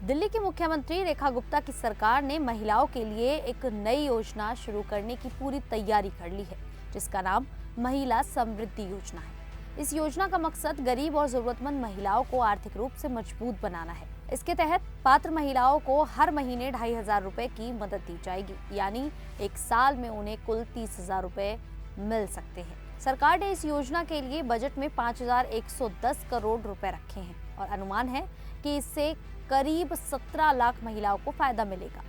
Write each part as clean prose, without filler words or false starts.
दिल्ली की मुख्यमंत्री रेखा गुप्ता की सरकार ने महिलाओं के लिए एक नई योजना शुरू करने की पूरी तैयारी कर ली है, जिसका नाम महिला समृद्धि योजना है। इस योजना का मकसद गरीब और जरूरतमंद महिलाओं को आर्थिक रूप से मजबूत बनाना है। इसके तहत पात्र महिलाओं को हर महीने 2,500 रुपए की मदद दी जाएगी, यानी एक साल में उन्हें कुल 30,000 रुपए मिल सकते हैं। सरकार ने इस योजना के लिए बजट में 5,110 करोड़ रुपए रखे हैं और अनुमान है कि इससे करीब 17 लाख महिलाओं को फायदा मिलेगा।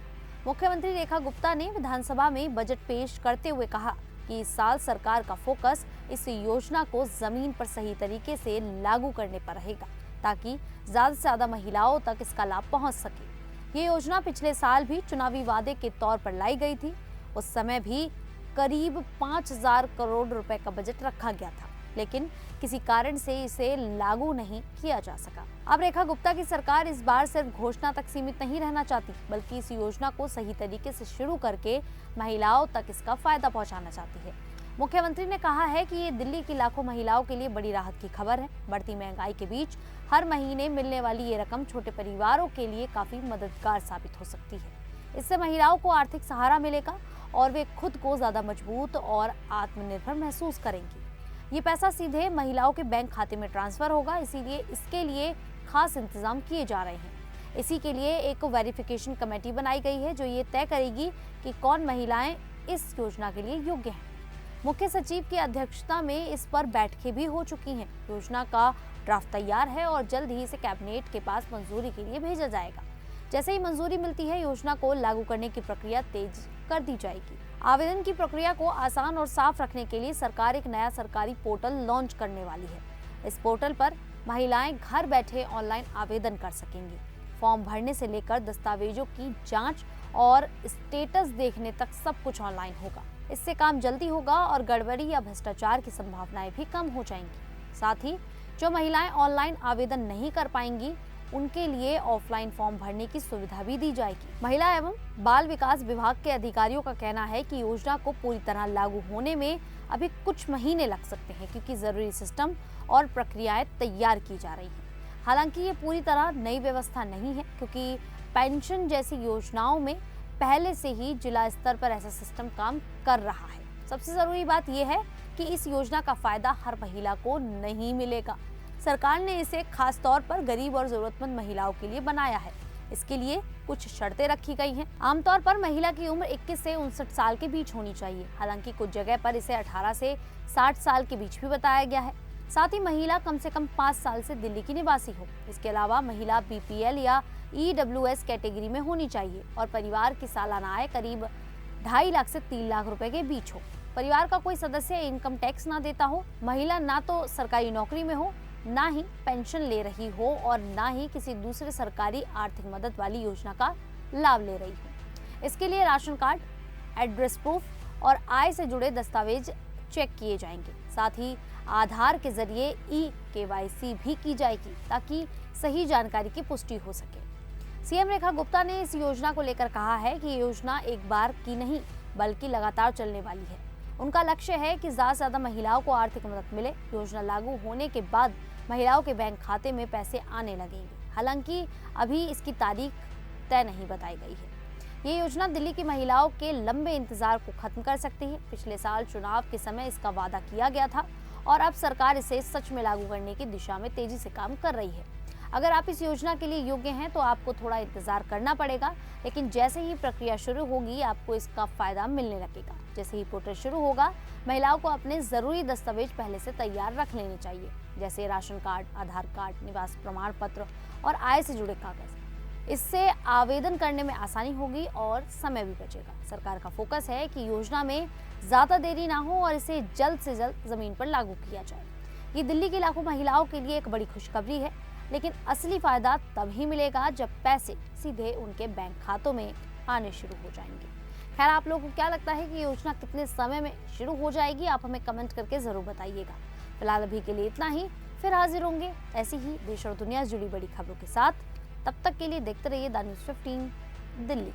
मुख्यमंत्री रेखा गुप्ता ने विधानसभा में बजट पेश करते हुए कहा कि इस साल सरकार का फोकस इस योजना को जमीन पर सही तरीके से लागू करने पर रहेगा, ताकि ज्यादा से ज्यादा महिलाओं तक इसका लाभ पहुंच सके। ये योजना पिछले साल भी चुनावी वादे के तौर पर लाई गई थी। उस समय भी करीब 5,000 करोड़ रुपए का बजट रखा गया था, लेकिन किसी कारण से इसे लागू नहीं किया जा सका। अब रेखा गुप्ता की सरकार इस बार सिर्फ घोषणा तक सीमित नहीं रहना चाहती, बल्कि इस योजना को सही तरीके से शुरू करके महिलाओं तक इसका फायदा पहुंचाना चाहती है। मुख्यमंत्री ने कहा है कि ये दिल्ली की लाखों महिलाओं के लिए बड़ी राहत की खबर है। बढ़ती महंगाई के बीच हर महीने मिलने वाली ये रकम छोटे परिवारों के लिए काफी मददगार साबित हो सकती है। इससे महिलाओं को आर्थिक सहारा मिलेगा और वे खुद को ज्यादा मजबूत और आत्मनिर्भर महसूस करेंगी। ये पैसा सीधे महिलाओं के बैंक खाते में ट्रांसफर होगा, इसीलिए इसके लिए खास इंतजाम किए जा रहे हैं। इसी के लिए एक वेरिफिकेशन कमेटी बनाई गई है, जो ये तय करेगी कि कौन महिलाएं इस योजना के लिए योग्य हैं। मुख्य सचिव की अध्यक्षता में इस पर बैठकें भी हो चुकी हैं। योजना का ड्राफ्ट तैयार है और जल्द ही इसे कैबिनेट के पास मंजूरी के लिए भेजा जाएगा। जैसे ही मंजूरी मिलती है, योजना को लागू करने की प्रक्रिया तेज कर दी जाएगी। आवेदन की प्रक्रिया को आसान और साफ रखने के लिए सरकार एक नया सरकारी पोर्टल लॉन्च करने वाली है। इस पोर्टल पर महिलाएं घर बैठे ऑनलाइन आवेदन कर सकेंगी। फॉर्म भरने से लेकर दस्तावेजों की जांच और स्टेटस देखने तक सब कुछ ऑनलाइन होगा। इससे काम जल्दी होगा और गड़बड़ी या भ्रष्टाचार की संभावनाएं भी कम हो जाएंगी। साथ ही जो महिलाएं ऑनलाइन आवेदन नहीं कर पाएंगी, उनके लिए ऑफलाइन फॉर्म भरने की सुविधा भी दी जाएगी। महिला एवं बाल विकास विभाग के अधिकारियों का कहना है कि योजना को पूरी तरह लागू होने में अभी कुछ महीने लग सकते हैं, क्योंकि जरूरी सिस्टम और प्रक्रियाएं तैयार की जा रही हैं। हालांकि ये पूरी तरह नई व्यवस्था नहीं है, क्योंकि पेंशन जैसी योजनाओं में पहले से ही जिला स्तर पर ऐसा सिस्टम काम कर रहा है। सबसे जरूरी बात यह है कि इस योजना का फायदा हर महिला को नहीं मिलेगा। सरकार ने इसे खास तौर पर गरीब और जरूरतमंद महिलाओं के लिए बनाया है। इसके लिए कुछ शर्तें रखी गई हैं। आमतौर पर महिला की उम्र 21 से 59 साल के बीच होनी चाहिए। हालांकि कुछ जगह पर इसे 18 से 60 साल के बीच भी बताया गया है। साथ ही महिला कम से कम 5 साल से दिल्ली की निवासी हो। इसके अलावा महिला BPL या EWS कैटेगरी में होनी चाहिए और परिवार की सालाना आय करीब 2.5 लाख से 3 लाख रुपए के बीच हो। परिवार का कोई सदस्य इनकम टैक्स ना देता हो। महिला ना तो सरकारी नौकरी में हो, ना ही पेंशन ले रही हो और ना ही किसी दूसरे सरकारी आर्थिक मदद वाली योजना का लाभ ले रही हो। इसके लिए राशन कार्ड, एड्रेस प्रूफ और आय से जुड़े दस्तावेज चेक किए जाएंगे। साथ ही आधार के जरिए eKYC भी की जाएगी, ताकि सही जानकारी की पुष्टि हो सके। CM रेखा गुप्ता ने इस योजना को लेकर कहा है कि ये योजना एक बार की नहीं, बल्कि लगातार चलने वाली है। उनका लक्ष्य है कि ज्यादा से ज्यादा महिलाओं को आर्थिक मदद मिले। योजना लागू होने के बाद महिलाओं के बैंक खाते में पैसे आने लगेंगे। हालांकि अभी इसकी तारीख तय नहीं बताई गई है। ये योजना दिल्ली की महिलाओं के लंबे इंतजार को खत्म कर सकती है। पिछले साल चुनाव के समय इसका वादा किया गया था और अब सरकार इसे सच में लागू करने की दिशा में तेजी से काम कर रही है। अगर आप इस योजना के लिए योग्य हैं तो आपको थोड़ा इंतजार करना पड़ेगा, लेकिन जैसे ही प्रक्रिया शुरू होगी आपको इसका फायदा मिलने लगेगा। जैसे ही पोर्टल शुरू होगा, महिलाओं को अपने जरूरी दस्तावेज पहले से तैयार रख लेने चाहिए, जैसे राशन कार्ड, आधार कार्ड, निवास प्रमाण पत्र और आय से जुड़े कागज। इससे आवेदन करने में आसानी होगी और समय भी बचेगा। सरकार का फोकस है कि योजना में ज्यादा देरी ना हो और इसे जल्द से जल्द जमीन पर लागू किया जाए। ये दिल्ली की लाखों महिलाओं के लिए एक बड़ी खुशखबरी है, लेकिन असली फायदा तभी मिलेगा जब पैसे सीधे उनके बैंक खातों में आने शुरू हो जाएंगे। खैर, आप लोगों को क्या लगता है कि योजना कितने समय में शुरू हो जाएगी? आप हमें कमेंट करके जरूर बताइएगा। फिलहाल अभी के लिए इतना ही, फिर हाजिर होंगे ऐसी ही देश और दुनिया से जुड़ी बड़ी खबरों के साथ। तब तक के लिए देखते रहिए द न्यूज़ 15 दिल्ली।